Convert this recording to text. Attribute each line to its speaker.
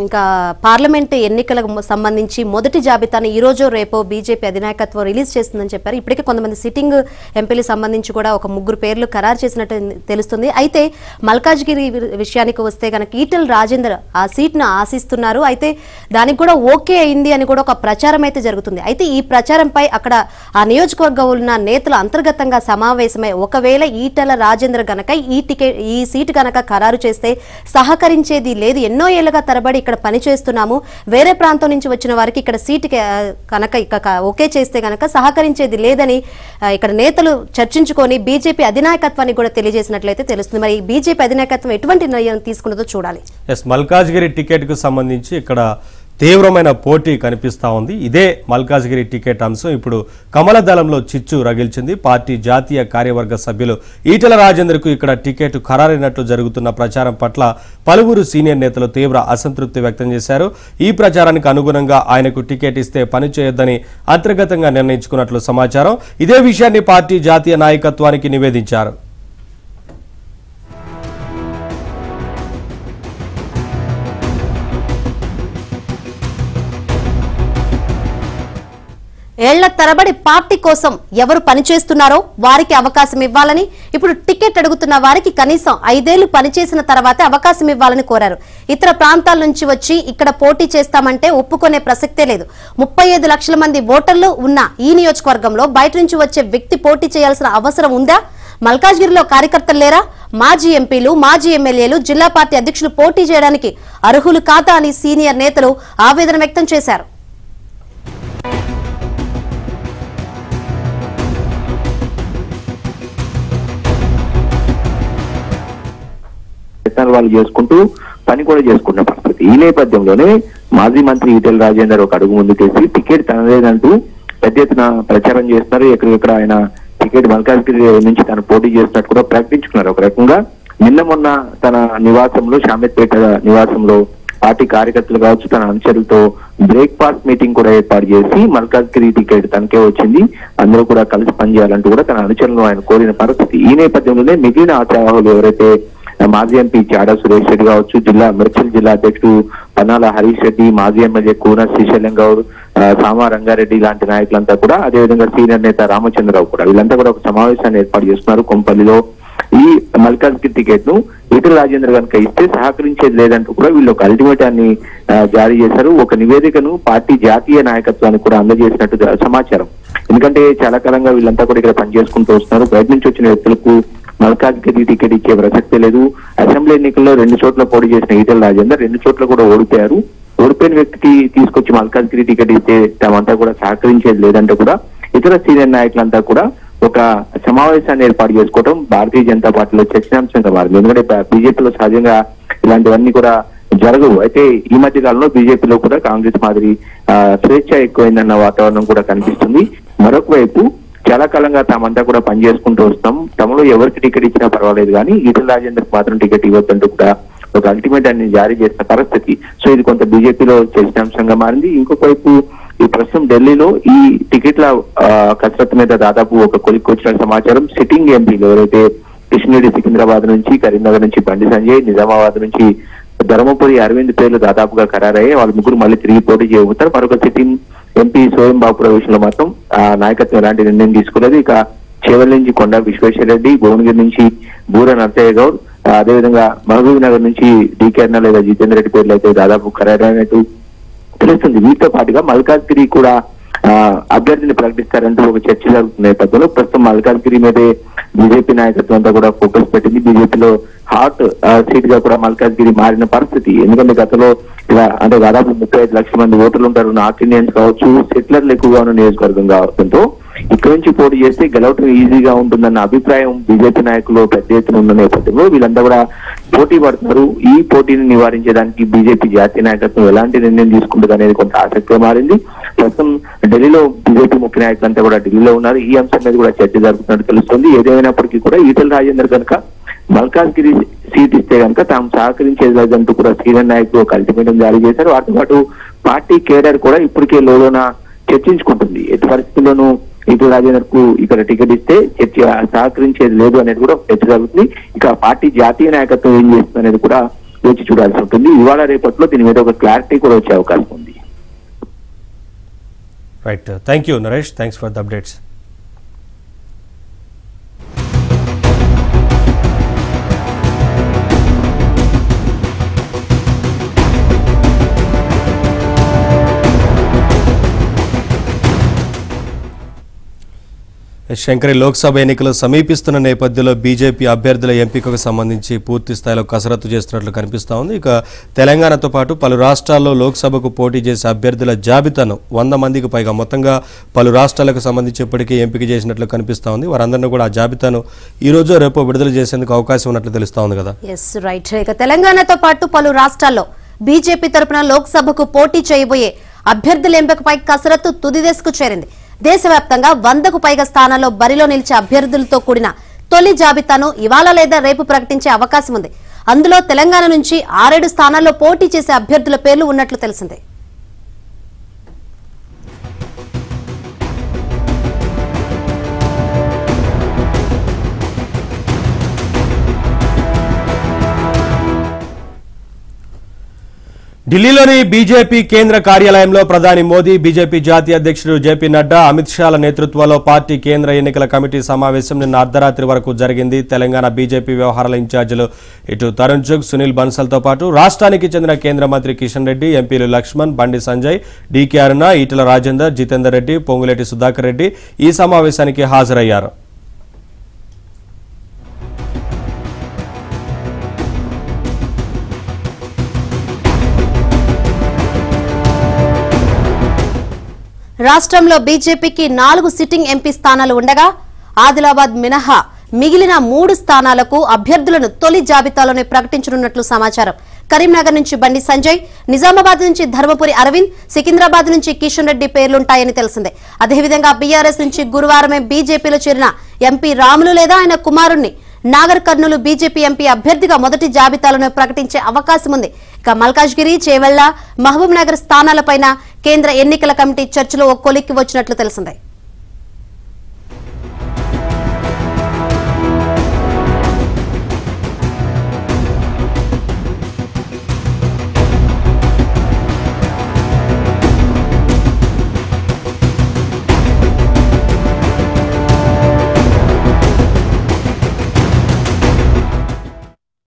Speaker 1: ఇంకా పార్లమెంట్ ఎన్నికలకు సంబంధించి మొదటి జాబితాను ఈ రోజు రేపో బీజేపీ అధినాయకత్వం రిలీజ్ చేస్తుందని చెప్పారు. ఇప్పటికే కొంతమంది సిట్టింగ్ ఎంపీలకు సంబంధించి కూడా ఒక 3 పేర్లు ఖరారు చేసినట్టు తెలుస్తుంది. అయితే మల్కాజ్గిరి విషయానికి వస్తే కనుక ఈటెల రాజేందర్ ఆ సీట్ను ఆశిస్తున్నారు. అయితే దానికి కూడా ఓకే అయింది అని కూడా ఒక ప్రచారం అయితే జరుగుతుంది. అయితే ఈ ప్రచారంపై అక్కడ ఆ నియోజకవర్గం ఉన్న నేతలు అంతర్గతంగా సమావేశమై ఒకవేళ ఈటెల రాజేందర్ గనక ఈ సీటు గనక ఖరారు చేస్తే సహకరించేది లేదు, ఎన్నో ఏళ్లుగా తరబడి ఇక్కడ పనిచేస్తున్నాము, వేరే ప్రాంతం నుంచి వచ్చిన వారికి ఇక్కడ సీటు కనుక ఓకే చేస్తే కనుక సహకరించేది లేదని ఇక్కడ నేతలు చర్చించుకొని బీజేపీ అధినాయకత్వానికి కూడా తెలియజేసినట్లయితే తెలుస్తుంది. మరి బీజేపీ అధినాయకత్వం ఎటువంటి నిర్ణయం తీసుకున్నదో చూడాలి.
Speaker 2: మల్కాజ్గిరి టికెట్ కు సంబంధించి ఇక్కడ తీవ్రమైన పోటీ కనిపిస్తా ఉంది. ఇదే మల్కాజ్గిరి టికెట్ అంశం ఇప్పుడు కమల దళంలో చిచ్చు రగిల్చింది. పార్టీ జాతీయ కార్యవర్గ సభ్యులు ఈటెల రాజేందర్కు ఇక్కడ టికెట్ ఖరారైనట్లు జరుగుతున్న ప్రచారం పట్ల పలువురు సీనియర్ నేతలు తీవ్ర అసంతృప్తి వ్యక్తం చేశారు. ఈ ప్రచారానికి అనుగుణంగా ఆయనకు టికెట్ ఇస్తే పనిచేయొద్దని అంతర్గతంగా నిర్ణయించుకున్నట్లు సమాచారం. ఇదే విషయాన్ని పార్టీ జాతీయ నాయకత్వానికి నివేదించారు.
Speaker 1: ఏళ్ల తరబడి పార్టీ కోసం ఎవరు పనిచేస్తున్నారో వారికి అవకాశం ఇవ్వాలని, ఇప్పుడు టికెట్ అడుగుతున్న వారికి కనీసం 5 ఏళ్లు పనిచేసిన తర్వాతే అవకాశం ఇవ్వాలని కోరారు. ఇతర ప్రాంతాల నుంచి వచ్చి ఇక్కడ పోటీ చేస్తామంటే ఒప్పుకునే ప్రసక్తే లేదు. 35 లక్షల మంది ఓటర్లు ఉన్న ఈ నియోజకవర్గంలో బయట నుంచి వచ్చే వ్యక్తి పోటీ చేయాల్సిన అవసరం ఉందా? మల్కాజ్గిరిలో కార్యకర్తలు లేరా? మాజీ ఎంపీలు, మాజీ ఎమ్మెల్యేలు, జిల్లా పార్టీ అధ్యక్షులు పోటీ చేయడానికి అర్హులు కాదా అని సీనియర్ నేతలు ఆవేదన వ్యక్తం చేశారు.
Speaker 3: వాళ్ళు చేసుకుంటూ పని కూడా చేసుకున్న పరిస్థితి. ఈ నేపథ్యంలోనే మాజీ మంత్రి ఈటెల రాజేందర్ ఒక అడుగు ముందుకేసి టికెట్ తనలేదంటూ పెద్ద ఎత్తున ప్రచారం చేస్తున్నారు. ఎక్కడెక్కడ ఆయన టికెట్ మల్కాజ్గిరి నుంచి తను పోటీ చేస్తున్నట్టు కూడా ప్రకటించుకున్నారు. ఒక రకంగా నిన్న మొన్న తన నివాసంలో, షామేత్పేట నివాసంలో పార్టీ కార్యకర్తలు కావచ్చు, తన అనుచరులతో బ్రేక్ఫాస్ట్ మీటింగ్ కూడా ఏర్పాటు చేసి మల్కాజ్గిరి టికెట్ తనకే వచ్చింది, అందరూ కూడా కలిసి పనిచేయాలంటూ కూడా తన అనుచరులను ఆయన కోరిన పరిస్థితి. ఈ నేపథ్యంలోనే మిగిలిన ఆశావాహులు ఎవరైతే మాజీ ఎంపీ చాడా సురేష్ రెడ్డి కావచ్చు, మేడ్చల్ జిల్లా అధ్యక్షుడు పన్నాల హరీష్ రెడ్డి, మాజీ ఎమ్మెల్యే కూన శ్రీశైలం గౌడ్, సామా రంగారెడ్డి లాంటి నాయకులంతా కూడా, అదేవిధంగా సీనియర్ నేత రామచంద్రరావు కూడా, వీళ్ళంతా కూడా ఒక సమావేశాన్ని ఏర్పాటు చేస్తున్నారు కొంపల్లిలో. ఈ మల్కాజ్గిరి టికెట్ ను ఈటెల రాజేందర్ కనుక ఇస్తే సహకరించేది లేదంటూ కూడా వీళ్ళు ఒక అల్టిమేటాన్ని జారీ చేశారు. ఒక నివేదికను పార్టీ జాతీయ నాయకత్వానికి కూడా అందజేసినట్టు సమాచారం. ఎందుకంటే చాలా కాలంగా వీళ్ళంతా కూడా ఇక్కడ పనిచేసుకుంటూ వస్తున్నారు. బయట నుంచి వచ్చిన వ్యక్తులకు మల్కాజ్గిరి టికెట్ ఇచ్చే ప్రసక్తే లేదు. అసెంబ్లీ ఎన్నికల్లో 2 చోట్ల పోటీ చేసిన ఈటెల రాజేందర్ 2 చోట్ల కూడా ఓడిపోయారు. ఓడిపోయిన వ్యక్తికి తీసుకొచ్చి మల్కాజ్గిరి టికెట్ ఇస్తే తమంతా కూడా సహకరించేది లేదంటే కూడా ఇతర సీనియర్ నాయకులంతా కూడా ఒక సమావేశాన్ని ఏర్పాటు చేసుకోవడం భారతీయ జనతా పార్టీలో చర్చనాంశంగా మారింది. ఎందుకంటే బీజేపీలో సహజంగా ఇలాంటివన్నీ కూడా జరగవు. అయితే ఈ మధ్య కాలంలో బీజేపీలో కూడా కాంగ్రెస్ మాదిరి స్వేచ్ఛ ఎక్కువైందన్న వాతావరణం కూడా కనిపిస్తుంది. మరొక వైపు చాలా కాలంగా తామంతా కూడా పనిచేసుకుంటూ వస్తాం, తమలో ఎవరికి టికెట్ ఇచ్చినా పర్వాలేదు కానీ ఈటెల రాజేందర్ మాత్రం టికెట్ ఇవ్వద్దంటూ కూడా ఒక అల్టిమేట్ అన్ని జారీ చేసిన పరిస్థితి. సో ఇది కొంత బీజేపీలో చర్చనాంశంగా మారింది. ఇంకొక వైపు ఈ ప్రస్తుతం ఢిల్లీలో ఈ టికెట్ల కసరత్తు మీద దాదాపు ఒక కొలిక్కి వచ్చిన సమాచారం. సిట్టింగ్ ఎంపీలు ఎవరైతే కిషన్ రెడ్డి సికింద్రాబాద్ నుంచి, కరీంనగర్ నుంచి బండి సంజయ్, నిజామాబాద్ నుంచి ధర్మపురి అరవింద్ పేర్లు దాదాపుగా ఖరారయ్యాయి. వాళ్ళు ముగ్గురు మళ్ళీ తిరిగి పోటీ చేయబోతారు. మరొక సిట్టింగ్ ఎంపీ సోయం బాపురావు విషయంలో మాత్రం నాయకత్వం ఎలాంటి నిర్ణయం తీసుకోలేదు. ఇక చేవెళ్ల నుంచి కొండ విశ్వేశ్వరరెడ్డి, భువనగిరి నుంచి బూర నరసయ్య గౌడ్, అదేవిధంగా మహబూబ్ నగర్ నుంచి డికేర్న లేదా జితేందర్ రెడ్డి పేర్లు అయితే దాదాపు ఖరారైనట్టు తెలుస్తుంది. వీటితో పాటుగా మల్కాజ్గిరి కూడా అభ్యర్థిని ప్రకటిస్తారంటూ ఒక చర్చ జరుగుతున్న నేపథ్యంలో ప్రస్తుతం మల్కాజ్గిరి మీదే బీజేపీ నాయకత్వం అంతా కూడా ఫోకస్ పెట్టింది. బీజేపీలో హాట్ సీట్ గా కూడా మల్కాజ్గిరి మారిన పరిస్థితి. ఎందుకంటే గతంలో ఇలా అంటే దాదాపు 35 లక్షల మంది ఓటర్లు ఉంటారు. నార్త్ ఇండియన్స్ కావచ్చు, సెటిలర్లు ఎక్కువగా ఉన్న నియోజకవర్గం కావడంతో ఇక్కడ నుంచి పోటీ చేస్తే గెలవటం ఈజీగా ఉంటుందన్న అభిప్రాయం బీజేపీ నాయకులు పెద్ద ఎత్తున ఉన్న నేపథ్యంలో వీళ్ళంతా కూడా పోటీ పడుతున్నారు. ఈ పోటీని నివారించడానికి బీజేపీ జాతీయ నాయకత్వం ఎలాంటి నిర్ణయం తీసుకుంటుంది అనేది కొంత ఆసక్తిగా మారింది. ప్రస్తుతం ఢిల్లీలో బీజేపీ ముఖ్య నాయకులంతా కూడా ఢిల్లీలో ఉన్నారు. ఈ అంశం మీద కూడా చర్చ జరుగుతున్నట్టు తెలుస్తుంది. ఏదేమైనప్పటికీ కూడా ఈటెల రాజేందర్ కనుక మల్కాజ్గిరి సీట్ ఇస్తే కనుక తాము సహకరించేదంటూ కూడా సీనియర్ నాయకులు ఒక అల్టిమేటం జారీ చేశారు. వాటితో పాటు పార్టీ కేడర్ కూడా ఇప్పటికే లోలోన చర్చించుకుంటుంది. ఎట్టి పరిస్థితుల్లోనూ ఈటెల రాజేందర్ కు ఇక్కడ టికెట్ ఇస్తే చర్చ సహకరించేది లేదు అనేది కూడా చర్చ జరుగుతుంది. ఇక పార్టీ జాతీయ నాయకత్వం ఏం చేస్తుంది అనేది కూడా వేచి చూడాల్సి ఉంటుంది. ఇవాళ రేపట్లో దీని మీద ఒక క్లారిటీ కూడా వచ్చే అవకాశం ఉంది.
Speaker 2: Right, thank you Naresh, thanks for the updates. Shankari, Lok Sabha ఎన్నికలు సమీపిస్తున్న నేపథ్యంలో బీజేపీ అభ్యర్థుల ఎంపికకు సంబంధించి పూర్తి స్థాయిలో కసరత్తు చేస్తున్నట్లు కనిపిస్తూ ఉంది. ఇక తెలంగాణతో పాటు పలు రాష్ట్రాల్లో లోక్సభకు పోటీ చేసే అభ్యర్థుల జాబితాను 100 మందికి పైగా మొత్తంగా పలు రాష్ట్రాలకు సంబంధించి ఇప్పటికీ ఎంపిక చేసినట్లు కనిపిస్తూ ఉంది. వారందరినీ కూడా ఆ జాబితాను ఈ రోజు రేపు విడుదల చేసేందుకు అవకాశం ఉన్నట్లు తెలుస్తూ ఉంది కదా.
Speaker 1: Yes right. ఇక తెలంగాణతో పాటు పలు రాష్ట్రాల్లో బీజేపీ తరపున లోక్సభకు పోటీ చేయబోయే అభ్యర్థుల ఎంపికపై కసరత్తు తుది దశకు చేరింది. దేశవ్యాప్తంగా 100కు పైగా స్థానాల్లో బరిలో నిలిచే అభ్యర్థులతో కూడిన తొలి జాబితాను ఇవాళ లేదా రేపు ప్రకటించే అవకాశం ఉంది. అందులో తెలంగాణ నుంచి 6-7 స్థానాల్లో పోటీ చేసే అభ్యర్థుల పేర్లు ఉన్నట్లు తెలిసిందే.
Speaker 2: ఢిల్లీలోని బీజేపీ కేంద్ర కార్యాలయంలో ప్రధాని మోదీ, బీజేపీ జాతీయ అధ్యక్షుడు జేపీ నడ్డా, అమిత్ షాల నేతృత్వంలో పార్టీ కేంద్ర ఎన్నికల కమిటీ సమావేశం నిన్న అర్ధరాత్రి వరకు జరిగింది. తెలంగాణ బీజేపీ వ్యవహారాల ఇన్ఛార్జీలు ఇటు తరుణ్ చుగ్, సునీల్ బన్సల్తో పాటు రాష్ట్రానికి చెందిన కేంద్ర మంత్రి కిషన్ రెడ్డి, ఎంపీలు లక్ష్మణ్, బండి సంజయ్, డీకే అరుణ, ఈటెల రాజేందర్, జితేందర్ రెడ్డి, పొంగులేటి సుధాకర్ రెడ్డి ఈ సమావేశానికి హాజరయ్యారు.
Speaker 1: రాష్ట్రంలో బీజేపీకి 4 సిట్టింగ్ ఎంపీ స్థానాలు ఉండగా ఆదిలాబాద్ మినహా మిగిలిన 3 స్థానాలకు అభ్యర్థులను తొలి జాబితాలోనే ప్రకటించనున్నట్లు సమాచారం. కరీంనగర్ నుంచి బండి సంజయ్, నిజామాబాద్ నుంచి ధర్మపురి అరవింద్, సికింద్రాబాద్ నుంచి కిషన్ రెడ్డి పేర్లుంటాయని తెలిసిందే. అదేవిధంగా బీఆర్ఎస్ నుంచి గురువారమే బీజేపీలో చేరిన ఎంపీ రాములు లేదా ఆయన కుమారుణ్ణి నాగర్ కర్నూలు బీజేపీ ఎంపీ అభ్యర్థిగా మొదటి జాబితాలోనే ప్రకటించే అవకాశం ఉంది. ఇక మల్కాజ్గిరి, చేవెళ్ల, మహబూబ్ నగర్ స్థానాలపైన కేంద్ర ఎన్నికల కమిటీ చర్చలో ఓ కొలిక్కి వచ్చినట్లు తెలిసిందే.